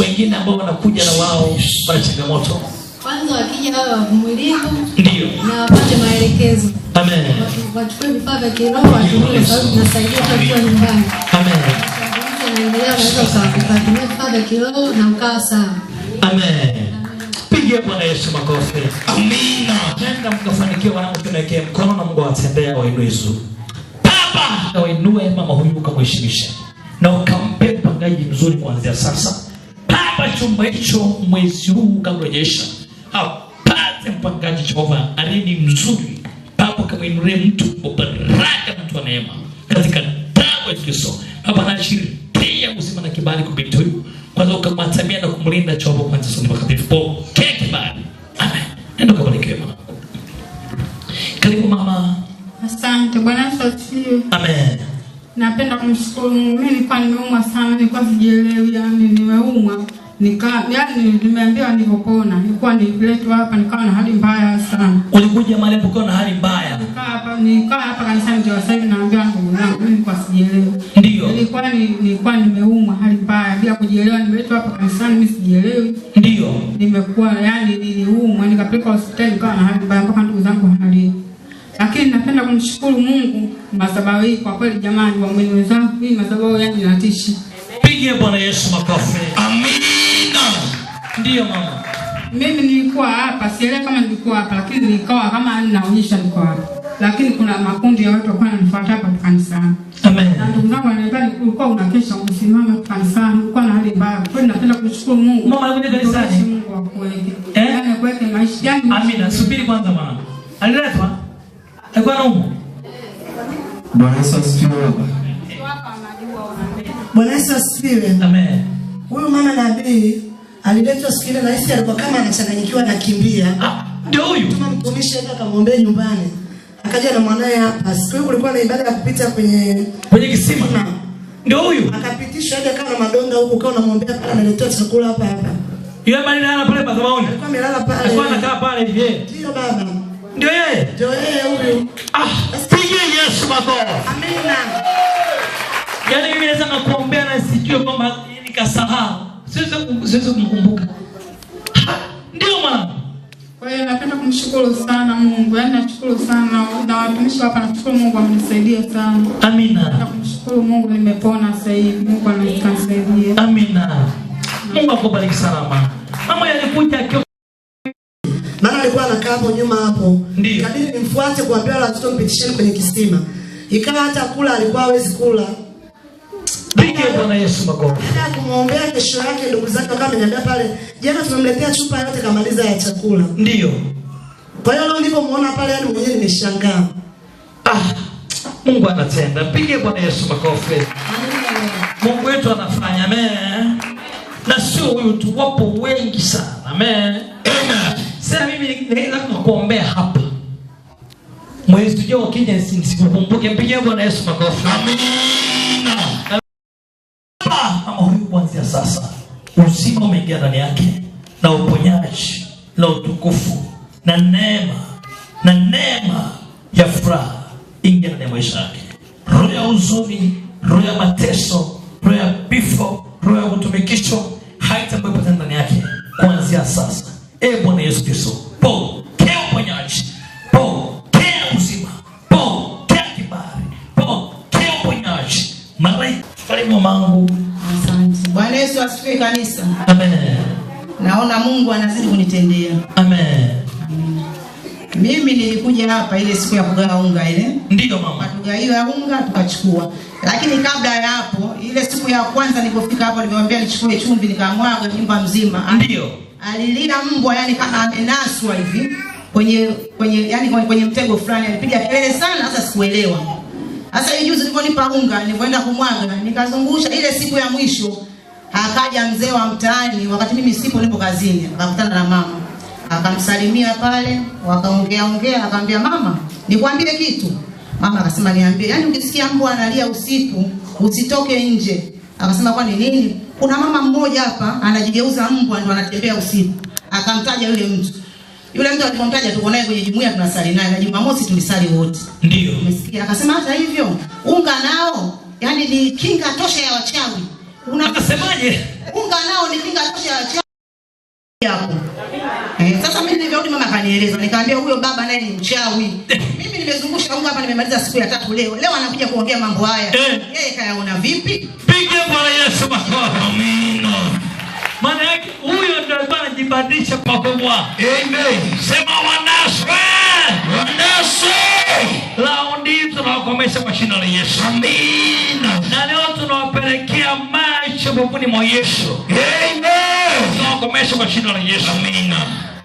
Wengine ambao wanakuja na wao wana changamoto. Kwanza wakija wao wavumilivu. Ndio. Na wapate maelekezo. Amen. Wachukue vifaa vya kiroho watumie sababu tunasaidia kwa nyumbani. Amen. Naendelea naweza kutumia vifaa vya kiroho na ukaa sawa. Amen. Pigia Bwana Yesu makofi. Amina. Nenda mkafanikiwa wanangu, tunawekea mkono na Mungu awatendea wainue Yesu. Baba, na wainue mama huyu ukamheshimisha. Na ukampe mpangaji mzuri kuanzia sasa. Baba, chumba hicho mwezi huu ukamrejesha. Apate mpangaji Jehova alini mzuri. Baba, kamwinulie mtu wa baraka, mtu wa neema. Katika damu ya Kristo. Baba, naashiria uzima na kibali kupitia huyu. Kwanza ukamwatamia na kumlinda Jehova kwanza suni makatifu. Pokea kibali. Amen. Nenda kabarikiwe mama. Karibu mama. Asante Bwana asifiwe. Amen. Napenda kumshukuru Mungu. Mimi nilikuwa nimeumwa sana, nilikuwa sijielewi, yani nimeumwa. Nimeambiwa nilipopona. Nilikuwa niletwa hapa nikawa na hali mbaya sana. Ulikuja mahali uko na hali mbaya? Nikaa hapa kanisani ndio sasa hivi naambiwa ndugu zangu mimi nilikuwa sijielewi. Ndio. Nilikuwa nimeumwa hali mbaya bila kujielewa, nimeletwa hapa kanisani mimi sijielewi. Ndio. Nimekuwa yani niliumwa nikapelekwa hospitali nikawa na hali mbaya mpaka ndugu zangu hali. Lakini napenda kumshukuru Mungu madhabahu hii kwa kweli jamani, wa mwenu wenzangu hii madhabahu yani inatishi. Pigie Bwana Yesu makofi. Amina. Ndio mama. Mimi nilikuwa hapa, sielewi kama nilikuwa hapa, lakini nilikuwa kama ninaonyesha niko hapa. Lakini kuna makundi ya watu walikuwa wananifuata hapa kanisani. Amen. Na ndugu zangu wananiambia ulikuwa unakesha usimame kanisani, ulikuwa na hali mbaya. Kwa hiyo napenda kumshukuru Mungu. Mama alikuja kanisani. Mungu akuweke. Yaani akuweke maisha yangu. Amina. Subiri kwanza mama. Aliletwa? Alikuwa anaumwa? Bwana Yesu asifiwe. Bwana Yesu asifiwe. Amen. Huyu mama nabii aliletwa sikile na hisi alikuwa kama anachanganyikiwa na kimbia. Ndio huyu. Tuma mtumishi aje akamwombea nyumbani. Akaja na mwanae hapa. Siku hiyo kulikuwa na ibada ya kupita kwenye kisima. Ndio huyu. Akapitishwa aje kama na madonda huko kama anamwombea pale analetea chakula hapa. Yule mali analala pale madhabahuni. Alikuwa amelala pale. Alikuwa anakaa pale hivi. Ndio baba. Ndio yeye. Ndio yeye huyu. Pigie Yesu makofi. Amina. Yaani mimi naweza kukuombea na sijui kwamba nikasahau. Siwezi kumkumbuka. Ndio mama. Kwa hiyo napenda kumshukuru sana Mungu. Yaani nashukuru sana na watumishi hapa, nashukuru Mungu amenisaidia sana. Amina. Napenda kumshukuru Mungu nimepona sasa hivi. Mungu ananisaidia. Amina. Mungu akubariki sana mama. Mama alikuja akiwa maana alikuwa anakaa hapo nyuma hapo. Ndio. Kadiri nimfuate kuambia wala watoto mpitisheni kwenye kisima. Ikawa hata kula alikuwa hawezi kula. Pigie Bwana Yesu makofi. Baada kumwombea kesho yake ndugu zake wakawa wameniambia pale, jana tumemletea chupa yote kamaliza ya chakula. Ndio. Kwa hiyo leo nilipomuona pale yani mwenyewe nimeshangaa. Mungu anatenda. Pigie Bwana Yesu makofi. Mungu wetu anafanya. Amen. Na sio huyu tu, wapo wengi sana. Amen. Amen. Sasa mimi naweza kukuombea hapa. Mwezi ujao ukija nisikukumbuke. Mpigie Bwana Yesu makofi. Amina. Mama huyu kuanzia sasa uzima umeingia ndani yake na uponyaji na utukufu na neema ya furaha ingia ndani ya maisha yake. Roho ya huzuni, roho ya mateso, roho ya vifo, roho ya kutumikishwa haitakuwepo tena ndani yake kuanzia sasa. Bwana Yesu Kristo, pokea uponyaji, pokea uzima, pokea kibali, pokea uponyaji. Malaika karibu mangu. Asante. Bwana Yesu asifiwe kanisa. Amen. Naona Mungu anazidi kunitendea. Amen. Mimi nilikuja hapa ile siku ya kugawa unga ile. Ndiyo mama. Tukagaiwa unga tukachukua. Lakini kabla ya hapo, ile siku ya kwanza nilipofika hapo nilimwambia nichukue chumvi nikamwaga nyumba mzima. Ndiyo. Alilia mbwa yani kama amenaswa hivi kwenye mtego fulani, alipiga kelele sana, sasa sikuelewa. Sasa hiyo juzi niliponipa unga, nilipoenda kumwaga, nikazungusha ile siku ya mwisho, akaja mzee wa mtaani wakati mimi sipo nipo kazini, akakutana na mama. Akamsalimia pale, wakaongea, akamwambia mama, nikwambie kitu. Mama akasema niambie. Yaani ukisikia mbwa analia usiku, usitoke nje. Akasema kwa nini? Kuna mama mmoja hapa anajigeuza mbwa ndio anatembea usiku. Akamtaja yule mtu. Yule mtu alipomtaja tuko naye kwenye jumuiya tunasali naye na Jumamosi tulisali wote. Ndio. Umesikia? Akasema hata hivyo, unga nao yani ni kinga tosha ya wachawi. Akasemaje? Unga nao ni kinga tosha ya wachawi. Hapo. Sasa mimi nilivyorudi mama kanieleza, nikamwambia huyo baba naye ni mchawi. Mimi nimezungusha unga hapa nimemaliza siku ya 3 leo. Leo anakuja kuongea mambo haya. Yeye kayaona vipi? Piga Bwana Yesu makofi. Amina. Maana yake huyo ndio anajibadilisha kwa kubwa. Amen. Sema wanaswe. Laundi tunawakomesha kwa jina la Yesu. Amina. Na leo tunawapelekea maisha mbinguni mwa Yesu. Amen. Tunawakomesha kwa jina la Yesu. Amina.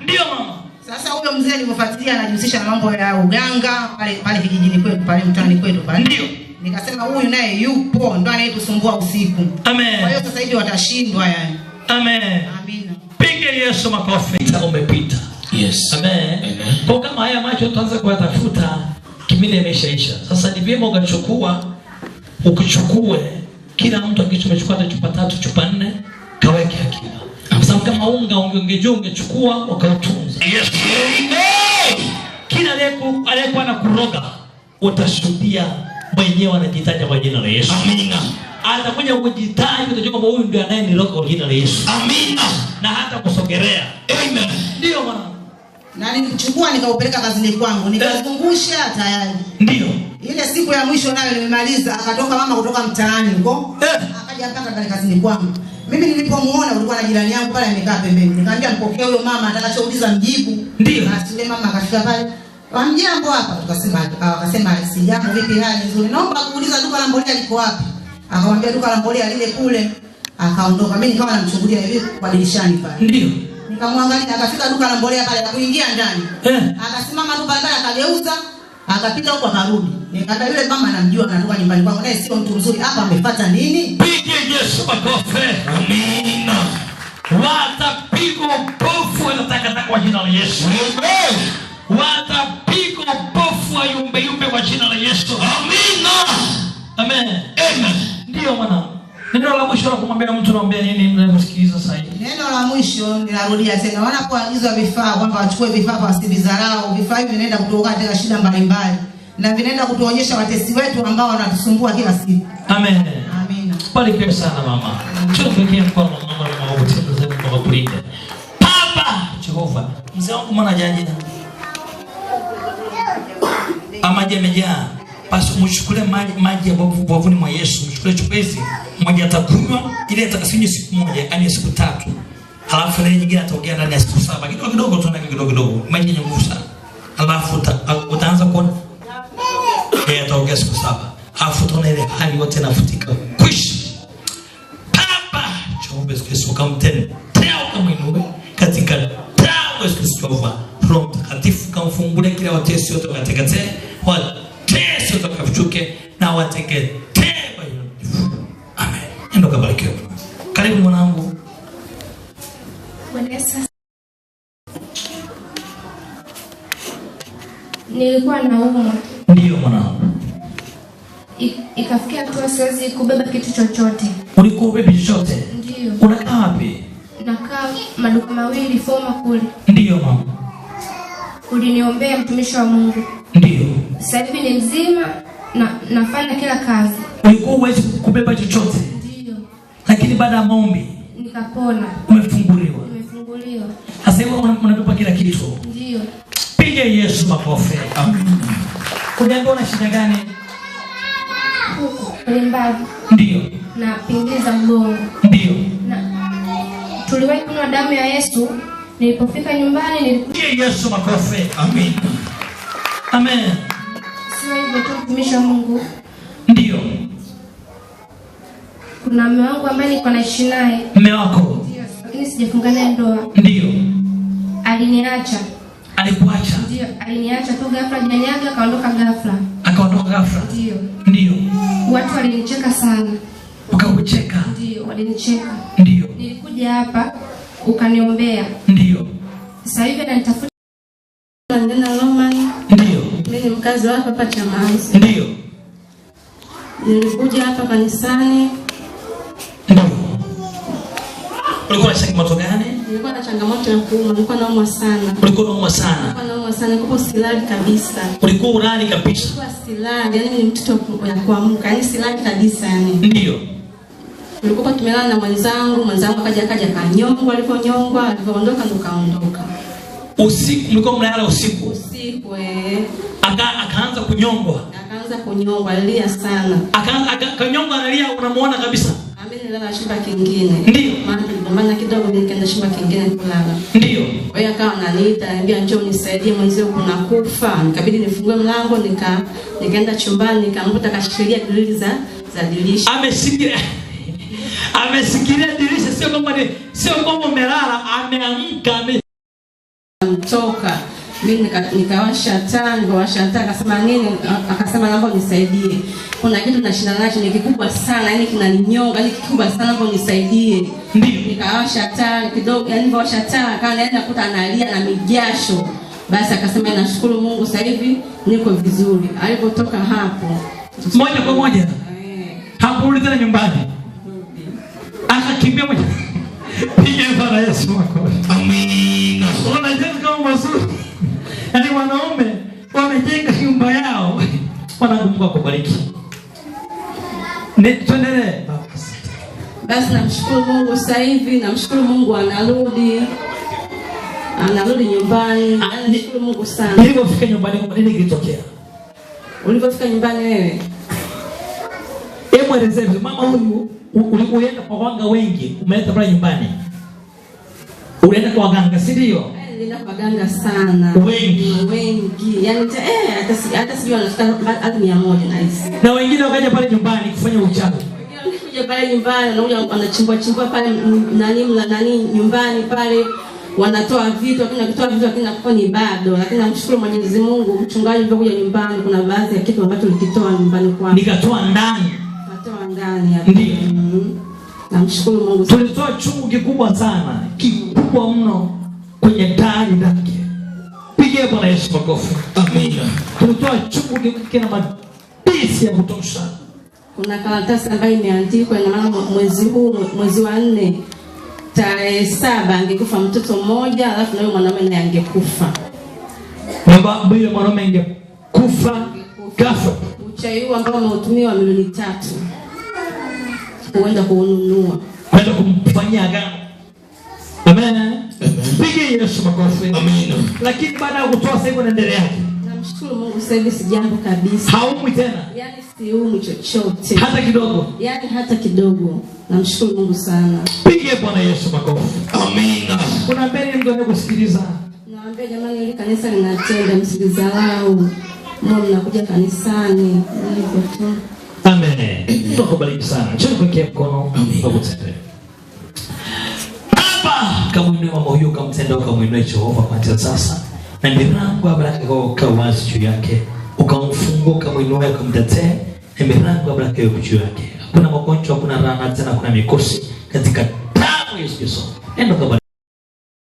Ndio mama. Sasa huyo mzee nilipofuatilia anajihusisha na mambo ya uganga pale kijijini kwetu, pale mtaani kwetu pale. Ndio. Nikasema huyu naye yupo ndo anayetusumbua usiku. Amen. Kwa hiyo sasa hivi watashindwa yani. Amen. Amina. Piga Yesu makofi. Umepita. Yes. Amen. Amen. Kwa kama haya macho tuanze kuyatafuta, kimine imeshaisha. Sasa ni vyema ukichukue kila mtu akichukua hata chupa 3, chupa 4, kaweke akiba. Kwa sababu kama unga ungechukua ukautunza. Yes. Amen. Kila aliyekuwa na kuroga utashuhudia mwenyewe anajitaja kwa jina la Yesu. Amina. Atakuja kujitaja utajua kwamba huyu ndiye anayeniroga kwa jina la Yesu. Amina. Na hata kusogelea. Amen. Ndio bwana. Na nilichukua nikaupeleka kazini kwangu, nikazungusha tayari. Ndio. Ile siku ya mwisho nayo nimemaliza, akatoka mama kutoka mtaani huko. Akaja mpaka kazini kwangu. Mimi nilipomuona ulikuwa na jirani yangu pale amekaa pembeni. Nikamwambia mpokee huyo mama atakachouliza mjibu. Ndio. Basi yule mama akafika pale. Wamjambo hapa? Akasema si jambo, vipi hali nzuri? Naomba kuuliza duka la mbolea liko wapi? Akamwambia duka la mbolea lile kule. Akaondoka. Mimi nikawa namchungulia hivi kwa dirishani pale. Ndio. Nikamwangalia, akafika duka la mbolea pale kuingia ndani. Akasimama tu pale akageuza, akapita huko akarudi. Nikata yule mama anamjua anatoka nyumbani kwangu, naye sio mtu mzuri. Hapa amefuata nini? Piga Yesu makofi. Amina. Watapigwa pofu wanataka kwa jina la Yesu. Amen. Watapigwa pofu yumbe kwa jina la Yesu. Amina. Amen. Amen. Ndio mwana. Neno la mwisho la kumwambia mtu naomba nini mnayosikiliza sasa hivi? Neno la mwisho ninarudia tena. Wanapoagizwa vifaa kwamba wachukue vifaa kwa wasivizarau. Vifaa hivi vinaenda kutoka katika shida mbalimbali na vinaenda kutuonyesha watesi wetu ambao wanatusumbua kila siku. Amen. Amina. Barikiwe sana mama. Tunakuwekea mkono mama na Mungu tena kwa kulinda. Baba Jehova, mzee wangu mwana jaji. Ama jemejaa. Basi mchukue maji ya bavuni mwa Yesu, mchukue chupa hizi, mmoja atakunywa ile atakasinywa siku moja, yani siku 3. Halafu ile nyingine ataongea ndani ya siku 7. Kidogo tu na kidogo. Maji yenye nguvu sana. Halafu utaanza kuona ataongea siku 7. Halafu utaona ile hali yote inafutika. Kwish. Baba, Jehova Yesu kamtende. Teo kamwinue katika damu ya Yesu Jehova. Roho Mtakatifu kamfungule kila watesi wote wakateketee. Yesu atakafuchuke na wateketee kwa hilo. Amen. Ndio kabarikiwa. Karibu mwanangu. Bwana Yesu. Nilikuwa naumwa. Ndio mwanangu. Ikafikia hatua siwezi kubeba kitu chochote. Ulikuwa ubebi chochote? Ndio. Unakaa wapi? Nakaa maduka mawili Foma kule. Ndio mama. Uliniombea mtumishi wa Mungu. Ndio. Sasa hivi ni mzima na nafanya kila kazi. Ulikuwa huwezi kubeba chochote. Ndio. Lakini baada ya maombi nikapona. Umefunguliwa. Nimefunguliwa. Sasa hivi unabeba kila kitu. Ndio. Piga Yesu makofi. Amen. Unaenda una shida gani? Kwenye mbavu. Ndio. Na pingiza mgongo. Ndio. Tuliwahi kunywa damu ya Yesu. Nilipofika nyumbani nilikuja Yesu makofi. Amen. Amen. Sio hivyo tu mtumishi wa Mungu. Ndio. Kuna mume wangu ambaye niko naishi naye. Mume wako? Ndio, lakini sijafunga naye ndoa. Ndio. Aliniacha. Alikuacha? Ndio, aliniacha tu ghafla janiaga akaondoka ghafla. Akaondoka ghafla? Ndio. Ndio. Watu walinicheka sana. Wakakucheka? Ndio, walinicheka. Ndio. Nilikuja hapa ukaniombea. Ndio. Sasa hivi ananitafuta. Ndana Roman. Ndio. Mimi ni mkazi wa hapa Chamazi. Ndio. Nilikuja hapa kanisani. Ndio. Ulikuwa na changamoto gani? Nilikuwa na changamoto ya kuumwa, nilikuwa naumwa sana. Ulikuwa unaumwa sana? Nilikuwa naumwa sana, nilikuwa silali kabisa. Ulikuwa ulali kabisa? Nilikuwa silali, yani ni mtoto wa kuamka, yani silali kabisa yani. Ndio. Nilikuwa tumelala na mwenzangu akaja kanyongwa, alipoondoka ndo kaondoka. Usiku mlikuwa mnalala usiku? Usiku akaanza kunyongwa. Akaanza kunyongwa, alilia sana. Kanyongwa analia, unamuona kabisa? Mimi nilala chumba kingine. Ndio. Maana kidogo nikaenda chumba kingine kulala. Ndio. Kwa hiyo akawa ananiita, ananiambia njoo nisaidie mwenzio kuna kufa. Nikabidi nifungue mlango nikaenda chumbani nikamkuta kashikilia grili za dirisha. Amesikilia dirisha, sio kwamba umelala, ameamka mtoka. Mimi nikawasha taa, akasema nini? Akasema naomba unisaidie. Kuna kitu nashinda nacho ni kikubwa sana, yani kinaninyonga, yani kikubwa sana, naomba unisaidie. Ndio. Nikawasha taa kidogo, yani nilipowasha taa kana naenda kukuta analia na mijasho. Basi akasema nashukuru Mungu sasa hivi niko vizuri. Alipotoka hapo moja kwa moja hakurudi tena nyumbani. Akakimbia moja. Piga Bwana Yesu makofi. Amina. Unajenga kama mazuri. Yaani wanaume wamejenga nyumba yao. Bwana Mungu akubariki. Tuendelee. Basi namshukuru Mungu sasa hivi, namshukuru Mungu anarudi nyumbani. Namshukuru Mungu sana. Nilipofika nyumbani nini kilitokea? Ulipofika nyumbani wewe? Hebu elezea mama huyu ulipoenda kwa waganga wengi, umeleta pale nyumbani. Unaenda kwa waganga, si ndio? Nilienda kwa waganga sana. Wengi. Yaani hata sijui wanafika hadi 100 na hizi. Na wengine wakaja pale nyumbani kufanya uchawi. Wengine pale nyumbani wanachimbua pale nani nyumbani pale wanatoa vitu, lakini ni bado. Lakini namshukuru Mwenyezi Mungu, mchungaji alipokuja nyumbani kuna baadhi ya kitu ambacho nilikitoa nyumbani kwangu. Nikatoa ndani. Ndani hapo. Ndio. Namshukuru Mungu. Tulitoa chungu kikubwa sana, kikubwa mno kwenye dari lake. Pigie Bwana Yesu makofi. Amina. Tulitoa chungu kina madisi ya kutosha. Kuna karatasi ambayo imeandikwa na maana mwezi wa 4 tarehe 7 angekufa mtoto mmoja, alafu na yule mwanamume naye angekufa. Baba yule mwanamume angekufa ghafla. Uchawi huu ambao umeutumiwa milioni 3. Kuenda kununua. Kwenda kumfanyia agano. Amen. Pigie Yesu makofi. Amina. Lakini baada ya kutoa sasa hivi unaendelea. Namshukuru Mungu sasa hivi si jambo kabisa. Haumwi tena. Yaani siumwi chochote. Hata kidogo. Yaani hata kidogo. Namshukuru Mungu sana. Pigie Bwana Yesu makofi. Amina. Kuna mbele mtu anakusikiliza. Naambia jamani, ile kanisa linatenda, msidharau. Mungu mnakuja kanisani. Hivyo tu. Amen. Mungu akubariki sana. Chini kuwekea mkono Mungu tende. Baba, kamwinue mama huyu, kamtendea, kamwinue Jehova kuanzia sasa. Na milango ya baraka kwa wazi juu yake. Ukamfungua, kamwinue, kamtetee. Na milango ya baraka iko juu yake. Hakuna magonjwa, hakuna laana tena, hakuna mikosi katika damu ya Yesu. Nenda